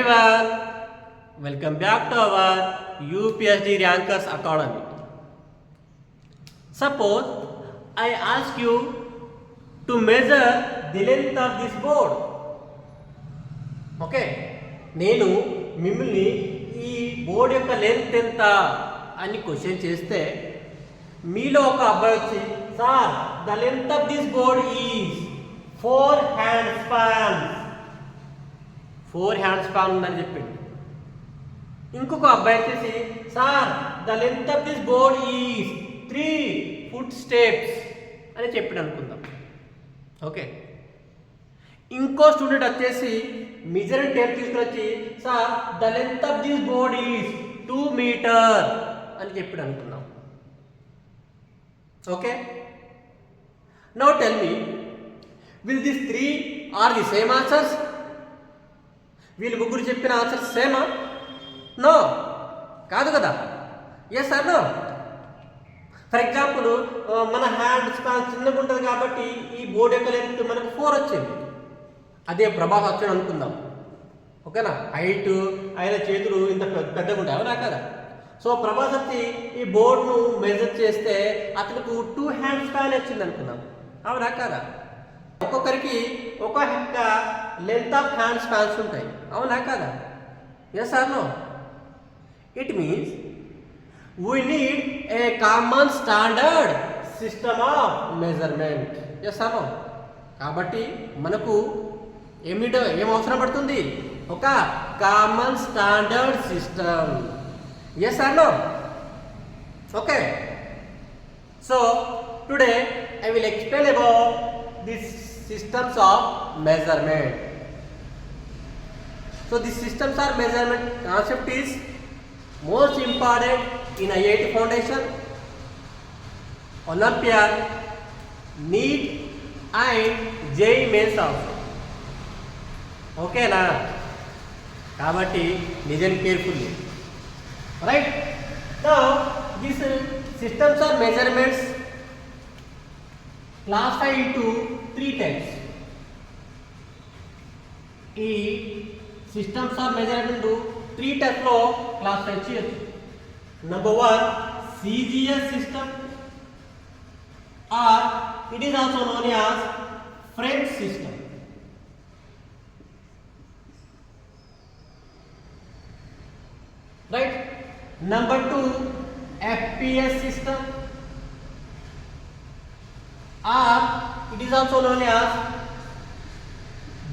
everyone, welcome back to our UPSD Rankers Academy. Suppose I ask you to measure the length of this board. Okay, నేను మిమ్మల్ని ఈ board యొక్క length ఎంత అని question చేస్తే మీలో ఒక అబ్బాయి వచ్చి sir the length of this board is 4 hand spans 4 hand span ఉందని చెప్పింది. ఇంకొక అబ్బాయి వచ్చేసి sir the length of this board is 3 foot steps అని చెప్పి అనుకుందాం. ఓకే, ఇంకో స్టూడెంట్ వచ్చేసి మెజరింగ్ టేప్ తీసుకుని వచ్చి sir the length of this board is 2 metre అని చెప్పి అనుకుందాం. Okay, now tell me, will this 3 are the same answers? వీళ్ళు ముగ్గురు చెప్పిన ఆన్సర్స్ సేమా? నో, కాదు కదా. Yes or no? For example మన హ్యాండ్ స్పాన్ చిన్నగా ఉంటుంది కాబట్టి ఈ బోర్డు యొక్క లెంత్ మనకు 4 వచ్చింది. అదే ప్రభాస్ వచ్చాడు అనుకుందాం. ఓకేనా, హైట్ ఆయన చేతులు ఇంత పెద్దగా ఉంటాయి, అవునా కదా? సో ప్రభాస్ వచ్చి ఈ బోర్డును మెజర్ చేస్తే అతనికి 2 హ్యాండ్ స్పాన్ వచ్చింది అనుకుందాం, అవునా కదా? ఒక్కొక్కరికి ఒక్కొక్క లెంత్ ఆఫ్ హ్యాండ్ స్పాన్స్ ఉంటాయి, అవునా కదా? Yes or no? It means we need a common standard system of measurement. Yes or no? కాబట్టి మనకు ఏం అవసరం పడుతుంది? ఒక common standard system. Yes or no? Okay, so today I will explain about this systems of measurement. So this systems of measurement concept is most important in IIT Foundation, Olympiad, NEET and JEE Mains also. Okay na? Kabatti listen carefully. Right? Now this systems of measurements classify into 3 types. ఈ systems of measurement 3 types లో classify చేయొచ్చు. Number 1 CGS system, or it is also known as French system. Right. Number 2 FPS system, or it is also known as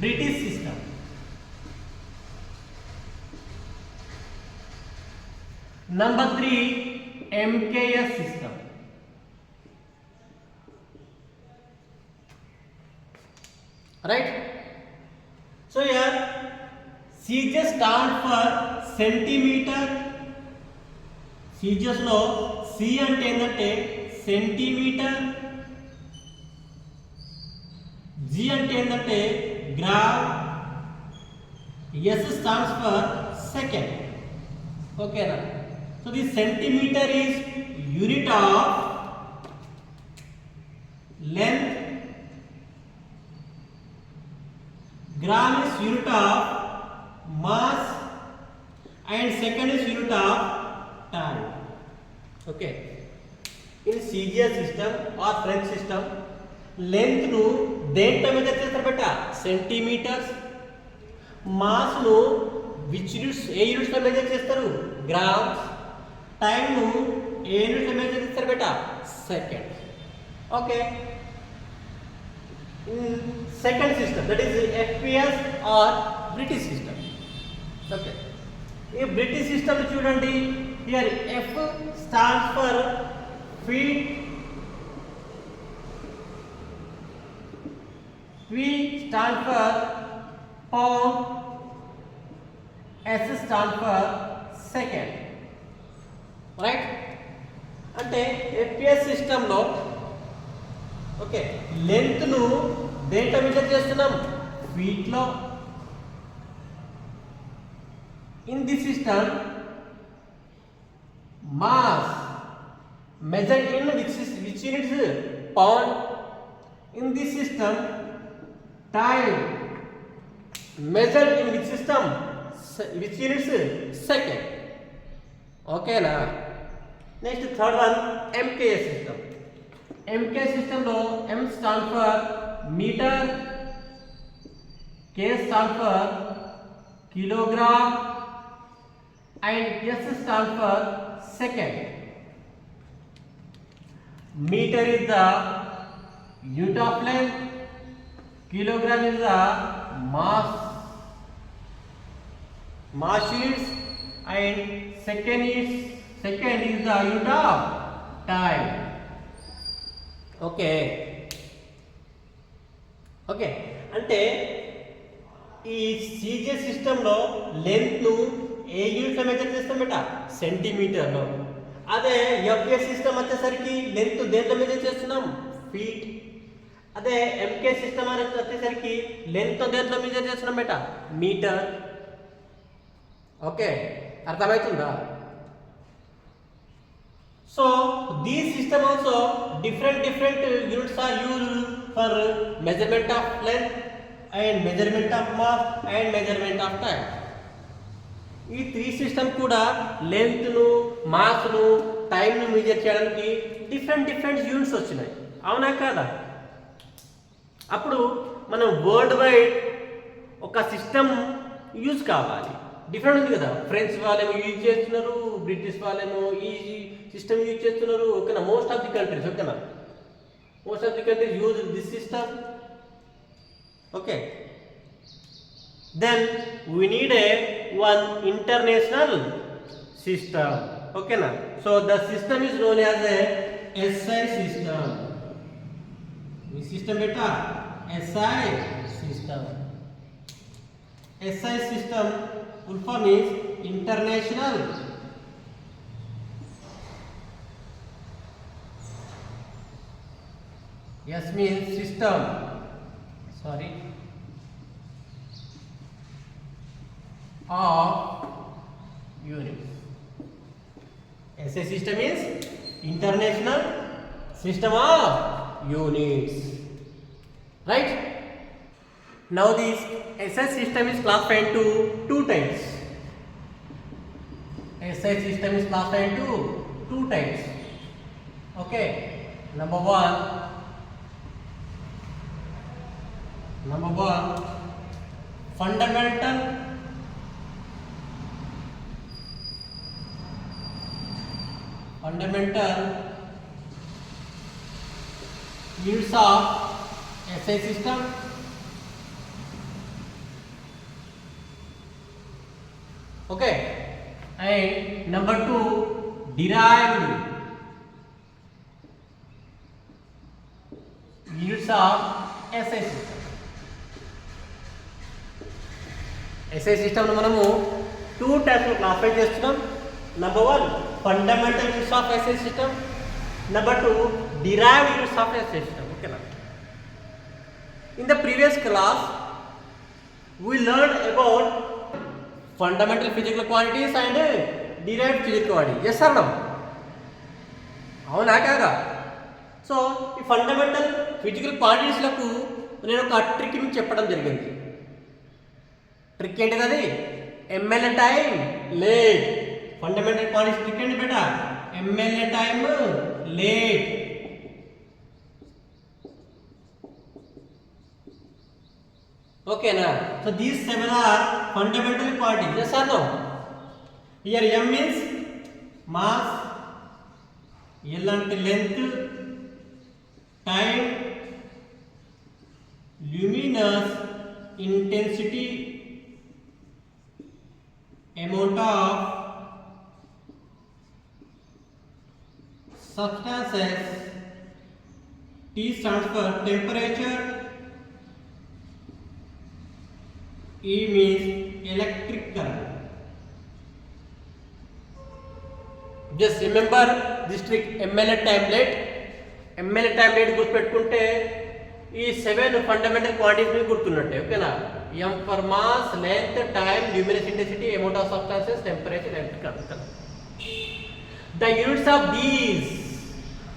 British system. Number 3 MKS system. Right? So here CGS stand for centimeter. CGS లో C అంటే ఏంటంటే centimetre, G అంటే ఏంటంటే gram, S stands for second. ఓకేనా? So the centimetre is unit of length, gram is unit of mass and second is unit of time. Okay, in CGS system or French system length ను దేంట్లో measure చేస్తారు బెట్ట? Centimetres. Mass ను which units, ఏ units లో measure చేస్తారు? Grams. Time ను ఏ యూనిట్స్ లో మెజర్ చేస్తారు బెట్ట? Second. Okay, second system that is FPS or British system. Okay, ఈ బ్రిటిష్ సిస్టమ్ చూడండి, here F stands for feet, P stand for pound, S stand for second. Right? అంటే FPS system లో okay length ను దేంట్లో measure చేస్తున్నాం? Feet లో. In this system mass measured in which units? Pound. In this system time measured in which system? which units? Second. Okay na. Next third one, MKS system. MKS system lo M stand for meter, K stand for kilogram, and S stand for second. Meter is the unit of length, kilogram is the mass units, and second is the unit of time. Okay అంటే ఈ CJ సిస్టంలో లెంత్ను ఏ యూనిట్లో measure చేస్తామట, సెంటీమీటర్లో. అదే FA system వచ్చేసరికి length దేంట్లో measure చేస్తున్నాం, ఫీట్. అదే ఎంకే సిస్టమ్ అనేది వచ్చేసరికి లెంత్ దేంట్లో మెజర్ చేస్తున్నాం బేట, మీటర్. ఓకే, అర్థమవుతుందా? So these system also different units are used for measurement of length and measurement of mass and measurement of time. ఈ త్రీ సిస్టమ్ కూడా లెంత్ను, మాస్ను, టైంను మెజర్ చేయడానికి డిఫరెంట్ యూనిట్స్ వచ్చినాయి, అవునా కాదా? అప్పుడు మనం వరల్డ్ వైడ్ ఒక సిస్టమ్ యూజ్ కావాలి. డిఫరెంట్ ఉంది కదా, ఫ్రెంచ్ వాళ్ళేమో యూజ్ చేస్తున్నారు, బ్రిటిష్ వాళ్ళేమో ఈ సిస్టమ్ యూజ్ చేస్తున్నారు. ఓకేనా, మోస్ట్ ఆఫ్ ది కంట్రీస్, ఓకేనా, most of the countries use this system. Okay, then we need one international system. Okay na, so the system is known as a SI system. Which system beta? SI system. SI system full form is international S means system, sorry, of units. SI system is international system of units, right? Now this SI system is classified into two types. SI system is classified into two types. Okay, number one, fundamental units of SI system. Okay, and number two, derived units of SI system. SI system లో మనము two types classify చేస్తున్నాం. Number one, fundamental units of SI system. Number two, derived units of SI system. Okay na? In the previous class, we learned about fundamental physical quantities and derived physical quantities. Yes or no? అవునా కాదా? So ఈ fundamental physical క్వాంటిటీస్లకు నేను ఒక trick మీకు చెప్పడం జరిగింది. Trick ఏంటిది? అది ML time late. Fundamental quantities trick ఏంటి బేటా? ML time late. ఓకేనా? So these seven are fundamental quantities. yes or no? Here m means mass, l అంటే length, time, luminous intensity, amount of substances, T stands for temperature, E means electric current. Just remember this trick, ML time rate. ML time rate గుర్తుపెట్టుకుంటే ఈ 7 fundamental quantities మీకు గుర్తున్నట్టే. ఓకేనా? m for mass, length, time, luminous intensity, amount of substances, temperature, electric current. The units of these,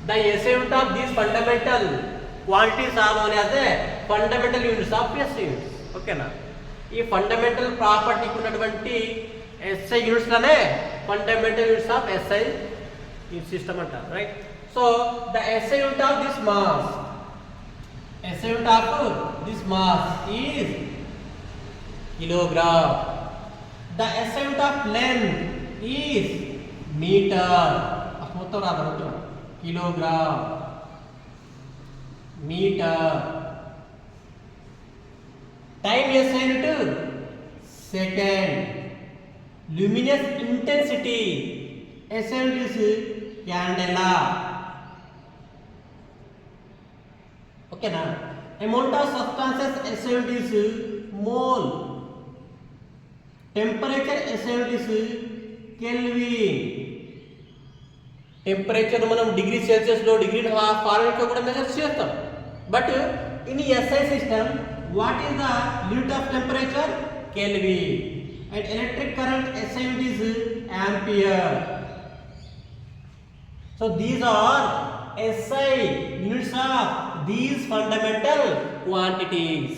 the SI unit of these fundamental quantities are known as a fundamental units of SI units. ఓకేనా? ఈ fundamental ప్రాపర్టీకి ఉన్నటువంటి SI యూనిట్స్లోనే fundamental units of SI system అంటారు, right? So the SI unit of this mass, SI unit of this mass is kilogram. The SI unit of length is metre. మొత్తం రాదు, kilogram, metre. Time SI unit second. luminous intensity SI unit is candela. ఓకేనా? Amount of substances SI unit is mole. Temperature SI unit is Kelvin. Temperature మనం degree Celsius లో, degree Fahrenheit లో కూడా measure చేస్తాం. But in SI system what is the unit of temperature? Kelvin. And electric current SI unit is ampere. So these are SI units of these fundamental quantities.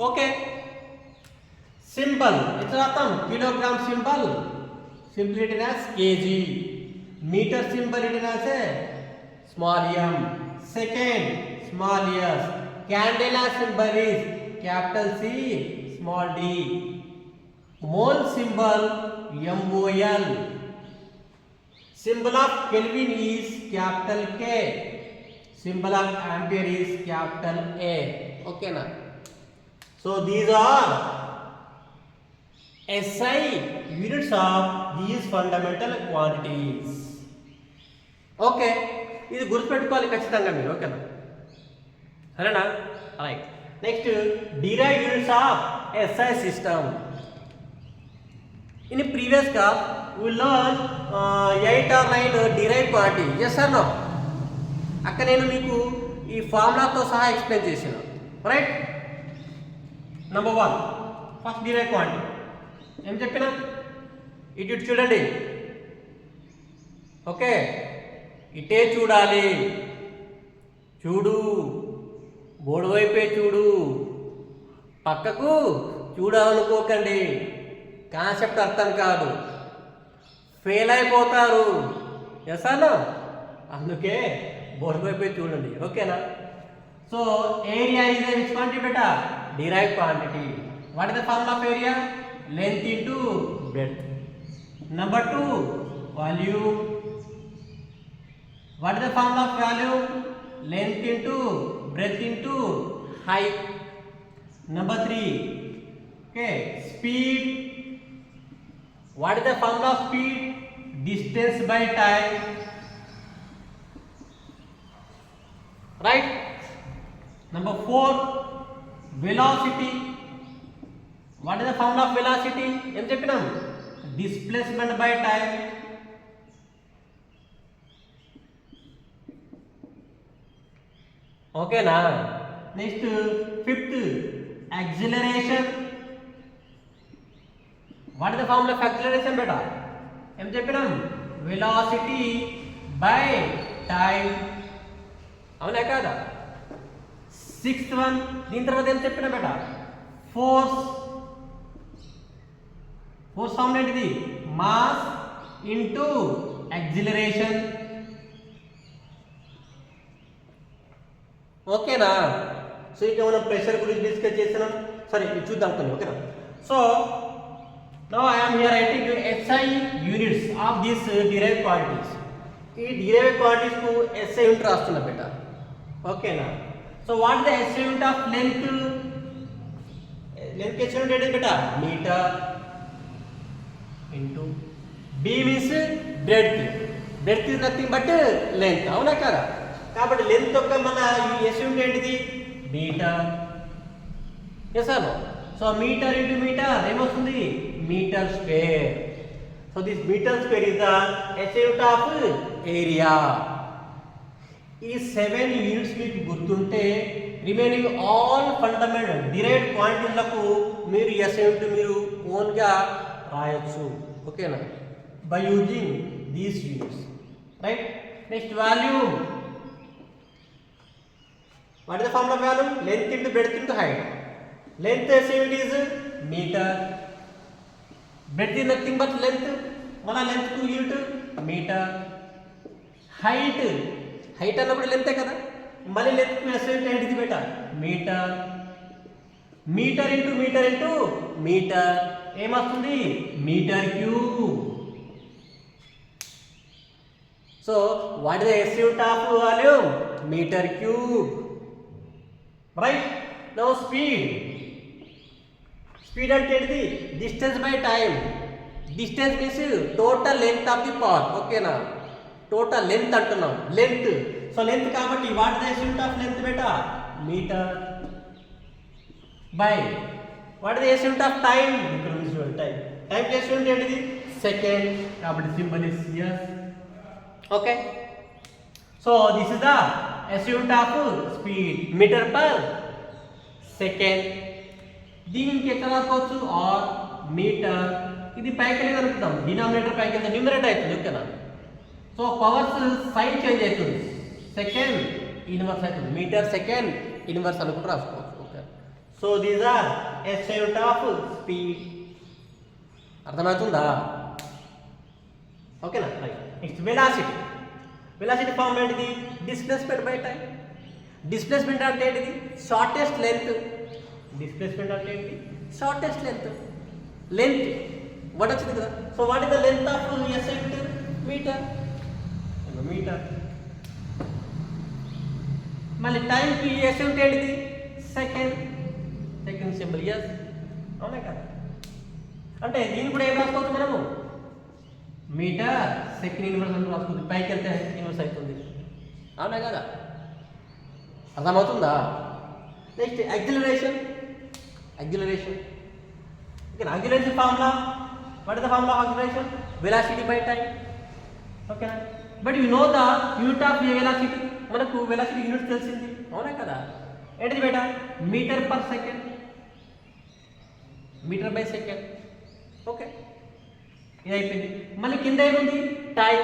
Okay. Symbol. It's written kilogram symbol simply written as kg. Meter symbol written as a small m. Second, small s. Candela symbol is capital C, small d. Mole symbol MOL. Symbol of Kelvin is capital K. Symbol of ampere is capital A. Okay na? So these are SI units of these fundamental quantities. Okay, ఇది గుర్తుపెట్టుకోవాలి ఖచ్చితంగా మీరు. ఓకేనా? సరేనా? Right. Next derived units of SI system. In previous class we learned 8 or 9 derived quantity. Yes or no? అక్కడ నేను మీకు ఈ ఫార్ములాతో సహా ఎక్స్ప్లెయిన్ చేశాను, right? Number 1 first derived quantity ఏం చెప్పినా? ఇటు చూడండి. ఓకే, ఇటే చూడాలి. చూడు, బోర్డు వైపే చూడు, పక్కకు చూడాలనుకోకండి. కాన్సెప్ట్ అర్థం కాదు, ఫెయిల్ అయిపోతారు. ఎసానా? అందుకే బోర్డు వైపే చూడండి. ఓకేనా? So area is which quantity beta? Derived quantity. What is the formula of area? Length into breadth. Number 2 volume. What is the formula of volume? Length into breadth into height. Number 3 okay, speed. What is the formula of speed? Distance by time. Right? Number 4 velocity. What is the formula of velocity? Em cheppinam? Displacement by time. Okay na? Next, 5th acceleration. What is the formula of acceleration beta? Em cheppinam? Velocity by time. అవునా కాదా? 6th one దీని తర్వాత ఏం చెప్పినా బేటా? Force. Force formula ఏంటిది? Mass into acceleration. ఓకేనా? So ఇక మనం ప్రెషర్ గురించి డిస్కస్ చేస్తున్నాం. సరే ఇది చూద్దాం కొన్ని. ఓకేనా? So now I am here writing SI units of these derived quantities. ఈ derived quantities కు SI యూనిట్ రాస్తున్నా బేటా. ఓకేనా? So what the SI unit of length? Length SI unit ఏంటి బేటా? Metre into B means breadth. Breadth is nothing but length. అవునా కదా? కాబట్టి లెంత్ యొక్క మన ఈ SI యూనిట్ ఏంటిది? Metre. Yes or no? So metre into metre ఏమొస్తుంది? Metre square. So this metre square is the SI unit of area. ఈ 7 యూనిట్స్ మీకు గుర్తుంటే రిమైనింగ్ ఆల్ ఫండమెంటల్ డిరైవ్డ్ క్వాంటిటీలకు మీరు SI యూనిట్ మీరు ఓన్గా రాయొచ్చు. ఓకేనా? By using these units, right? Next volume. What is the formula of volume? Length into breadth into height. length SI unit is meter, breadth is nothing but length, mana length to unit meter, height అన్నప్పుడు length కదా, మళ్ళీ length కు SI unit ఏంటిది బేటా metre, metre into metre into metre ఏమొస్తుంది metre cube. So what is the SI unit of volume metre cube, right. Now speed అంటే ఏంటిది distance by time. Distance means total length of the path, ఓకేనా, total length అంటున్నాం, length. So length కాబట్టి what is the SI unit of length బేటా metre by what is the SI unit of time, ఇక్కడ ఉంది చూడండి time, time SI unit ఏంటిది second, కాబట్టి symbol is S. Okay, so this is the SI unit of speed metre per second. దీనికి ఎట్లా రాసుకోవచ్చు R meter, ఇది పైకి వెళ్ళి కలుపుతాం, డినామినేటర్ పైకి వెళ్తే న్యూమరేటర్ అవుతుంది, ఓకేనా. సో పవర్స్ సైన్ చేంజ్ అవుతుంది, సెకండ్ ఇన్వర్స్ అవుతుంది, మీటర్ సెకండ్ ఇన్వర్స్ అనుకుంటూ రాసుకోవచ్చు, okay. So these are SI unit of speed. అర్థమవుతుందా, ఓకేనా, right. Next velocity. Velocity form ఏంటిది డిస్ప్లేస్మెంట్ బై టైం. డిస్ప్లేస్మెంట్ అంటే ఏంటిది షార్టెస్ట్ లెంత్, డిస్ప్లేస్మెంట్ అంటే ఏంటి షార్టెస్ట్ లెంత్, లెంత్ వాట్ వచ్చింది కదా. So what is the length of SI unit metre, metre. మళ్ళీ టైంకి SI unit ఏంటిది సెకండ్, సెకండ్ సింబల్ ఎస్, అవునా కదా. అంటే దీన్ని కూడా ఏం రాసుకోవచ్చు మనము మీటర్ సెకండ్ ఇన్వర్స్ అని రాసుకుంది, పైకి వెళ్తే ఇన్వర్స్ అవుతుంది, అవునా కదా. అర్థమవుతుందా. Next acceleration. Acceleration, okay, acceleration formula what is the formula of acceleration velocity by time, ఓకేనా. But you know the unit of velocity, మనకు వెలాసిటీ యూనిట్ తెలిసింది, అవునా కదా. ఏంటిది బేటా metre per second, metre by second, okay. ఇది అయిపోయింది. మళ్ళీ కింద ఏముంది టైం,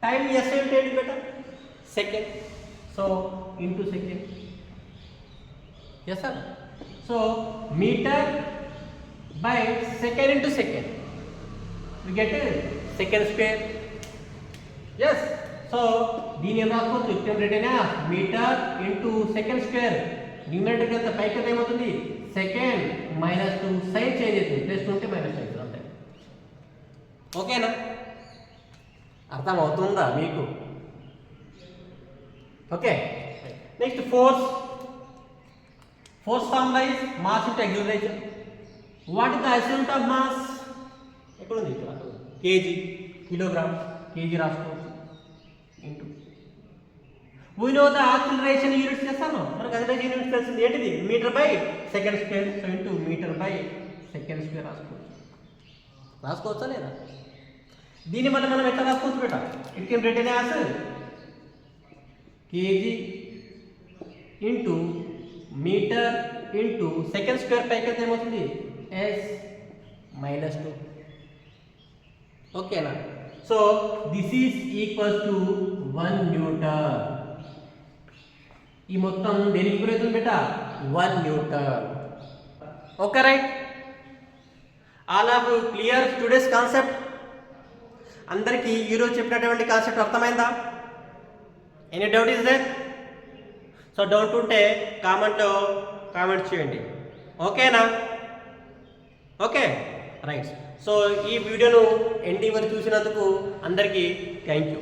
టైం SI unit ఏంటి బేటా second, so into second, yes sir. So metre by second into second we get second square, yes. So దీని ఏం రాసుకోవచ్చు ఇక్కడ రిటైనా metre into second square, numerator అంతా పైకి ఎంత ఏమవుతుంది సెకండ్ మైనస్ 2 సైన్ చేంజ్ అవుతుంది, ప్లస్ 2 ఉంటే మైనస్ అవుతుంది, అంతే, ఓకేనా. అర్థం అవుతుందా మీకు, okay. Next force. Force formula is mass into acceleration. What is the SI unit of mass, ఎక్కడ ఉంది ఇక్కడ కేజీ, కిలోగ్రామ్, కేజీ రాసుకోవచ్చు into we know the acceleration units చేస్తాను, మనకు యాక్సిలరేషన్ యూనిట్స్ తెలిసింది ఏంటిది metre by second square, so into metre by second square రాసుకోవచ్చా లేదా. దీన్ని మళ్ళీ మనం ఎట్లా రాసుకోవచ్చు బేటా, it can written as KG into metre into second square పైకి అయితే ఏమవుతుంది ఎస్ మైనస్ 2, ఓకేనా. So this is equals to 1 newton. ఈ మొత్తం దేనికి ఈక్వల్ అవుతుంది బేటా 1 newton, okay, right. All of clear today's concept. అందరికీ ఈరోజు చెప్పినటువంటి కాన్సెప్ట్ అర్థమైందా? Any doubt is there? So doubt ఉంటే కామెంట్ చేయండి, ఓకేనా, ఓకే, రైట్. సో ఈ వీడియోను ఎండ్ వరకు చూసినందుకు అందరికీ థ్యాంక్ యూ.